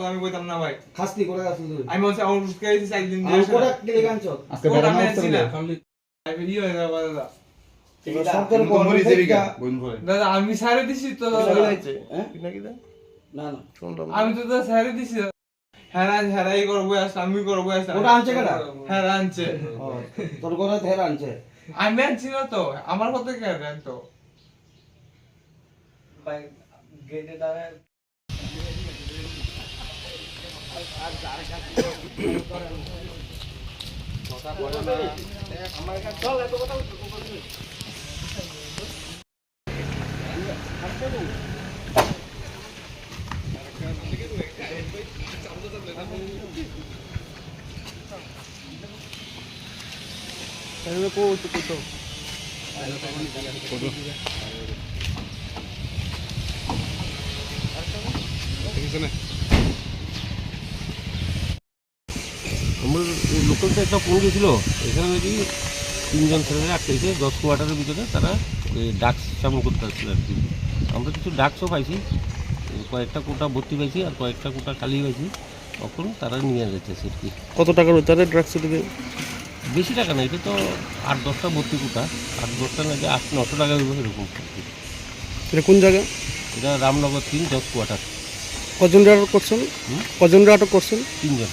আমি কইতাম না ভাই খাসনি করে আসল তুই আমি বলছি আমার উস্কে আইছি 4 দিন আমি কোটা দিলে গানছ আজকে বেড়া না উঠতে না আমি ইয়ে হয়ে যাবে দাদা সরকার কোম্পানি দেবিকা দাদা আমি সারে দিছি তো দাদা না না আমি তো দাদা সারে দিছি হেরাই করবো আমি করবো ওটা আনছে কেডা হেরা আনছে তোর ঘরে হেরা আনছে আমি আনছি না তো আমার কত কে দেন তো ভাই গেটে দাঁড়ায় আর যার কাছে কথা বলে না আমার কাছে চল এত কথা Ano po ito po? আমার লোকালতে একটা ফোন গেছিল এখানে নাকি 3 জন ছেলেরা আটকেছে 10 কোয়ার্টারের ভিতরে তারা ডাক্স সামন করতে আসছিল আর কি আমরা কিছু ডাক্সও পাইছি কয়েকটা কোটা ভর্তি পাইছি আর কয়েকটা কোটা খালি পাইছি তখন তারা নিয়ে যেতেছে আর কি কত টাকার ভিতরে ড্রাগস থেকে বেশি টাকা না এটা তো 8-10টা ভর্তি কোটা 8-10টা নাকি 800-900 টাকা হইব এরকম এটা কোন জায়গা এটা রামনগর 3 10 কোয়ার্টার কজন আটক করছেন 3 জন